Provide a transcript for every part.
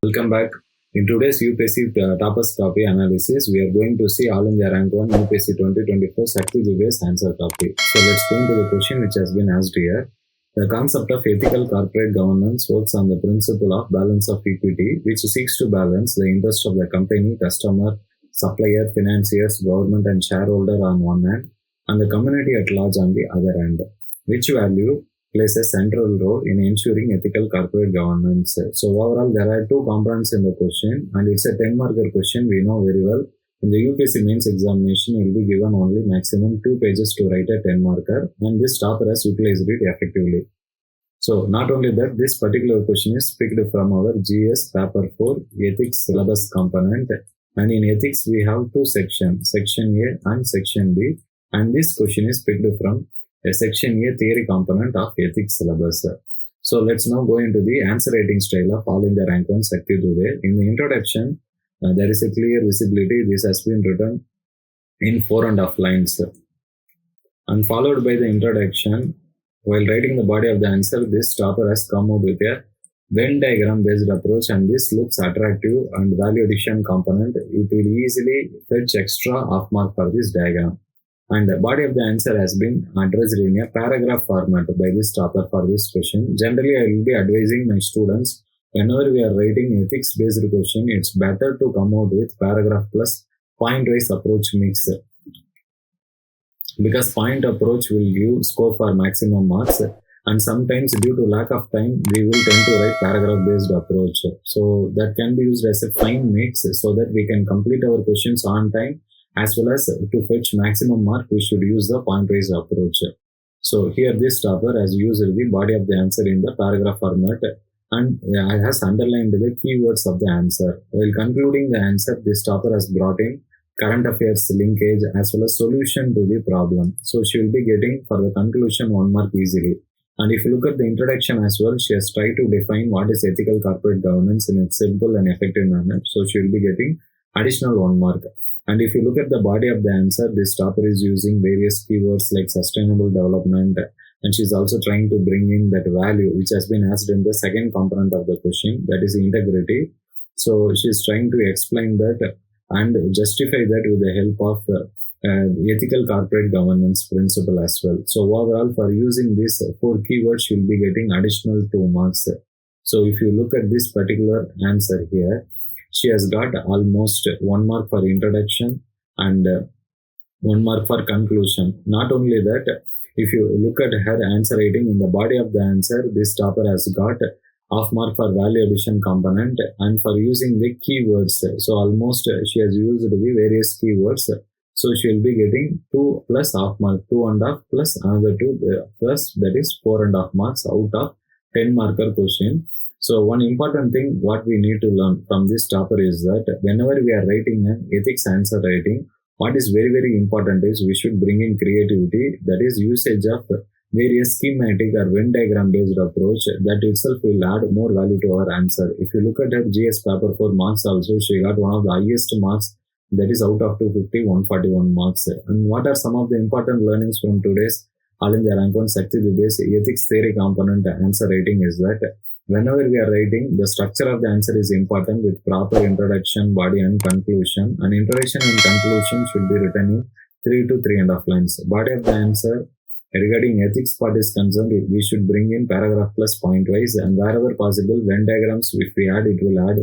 Welcome back. In today's UPSC toppers copy analysis, we are going to see all India rank 1 UPSC 2024 Shakti Dubey's answer copy. So let's go into the question which has been asked here. The concept of ethical corporate governance works on the principle of balance of equity, which seeks to balance the interest of the company, customer, supplier, financiers, government, and shareholder on one hand, and the community at large on the other hand. Which value plays a central role in ensuring ethical corporate governance. So overall, there are two components in the question, and it's a 10-marker question. We know very well. In the UPSC mains examination, you will be given only maximum 2 pages to write a 10-marker, and this topper has utilized it effectively. So not only that, this particular question is picked from our GS paper 4 ethics syllabus component, and in ethics we have two sections, section A and section B, and this question is picked from a section A theory component of ethics syllabus. So let's now go into the answer writing style of all India rank 1 Shakti Dubey. In the introduction, there is a clear visibility. This has been written in 4.5 lines. And followed by the introduction, while writing the body of the answer, this topper has come out with a Venn diagram based approach, and this looks attractive and value addition component. It will easily fetch extra half mark for this diagram. And the body of the answer has been addressed in a paragraph format by this topper for this question. Generally, I will be advising my students, whenever we are writing ethics-based question, it's better to come out with paragraph plus point-wise approach mix. Because point approach will give scope for maximum marks, and sometimes due to lack of time, we will tend to write paragraph-based approach. So that can be used as a fine mix so that we can complete our questions on time. As well as to fetch maximum mark, we should use the point-wise approach. So here this topper has used the body of the answer in the paragraph format and has underlined the keywords of the answer. While concluding the answer, this topper has brought in current affairs linkage as well as solution to the problem. So she will be getting for the conclusion 1 mark easily. And if you look at the introduction as well, she has tried to define what is ethical corporate governance in a simple and effective manner. So she will be getting additional 1 mark. And if you look at the body of the answer, this topper is using various keywords like sustainable development, and she's also trying to bring in that value which has been asked in the second component of the question, that is integrity. So she's trying to explain that and justify that with the help of ethical corporate governance principle as well. So overall, for using these 4 keywords, you'll be getting additional 2 marks. So if you look at this particular answer here, she has got almost 1 mark for introduction and 1 mark for conclusion. Not only that, if you look at her answer writing in the body of the answer, this topper has got half mark for value addition component and for using the keywords. So almost she has used the various keywords. So she will be getting 2 plus half mark, 2.5 plus another 2 plus, that is 4.5 marks out of 10 marker question. So one important thing what we need to learn from this topper is that whenever we are writing an ethics answer writing, what is very, very important is we should bring in creativity, that is usage of various schematic or Venn diagram based approach. That itself will add more value to our answer. If you look at her GS paper 4 marks also, she got one of the highest marks, that is out of 250, 141 marks. And what are some of the important learnings from today's All India Rank 1 Shakti Dubey's ethics theory component answer writing is that whenever we are writing, the structure of the answer is important with proper introduction, body and conclusion. And introduction and conclusion should be written in 3 to 3.5 lines. Body of the answer regarding ethics part is concerned, we should bring in paragraph plus point wise, and wherever possible, Venn diagrams, if we add, it will add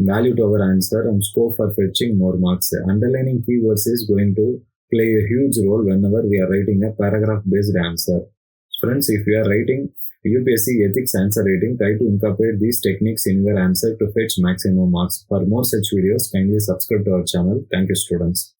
value to our answer and scope for fetching more marks. Underlining keywords is going to play a huge role whenever we are writing a paragraph based answer. Friends, if you are writing UPSC ethics answer writing, try to incorporate these techniques in your answer to fetch maximum marks. For more such videos, kindly subscribe to our channel. Thank you, students.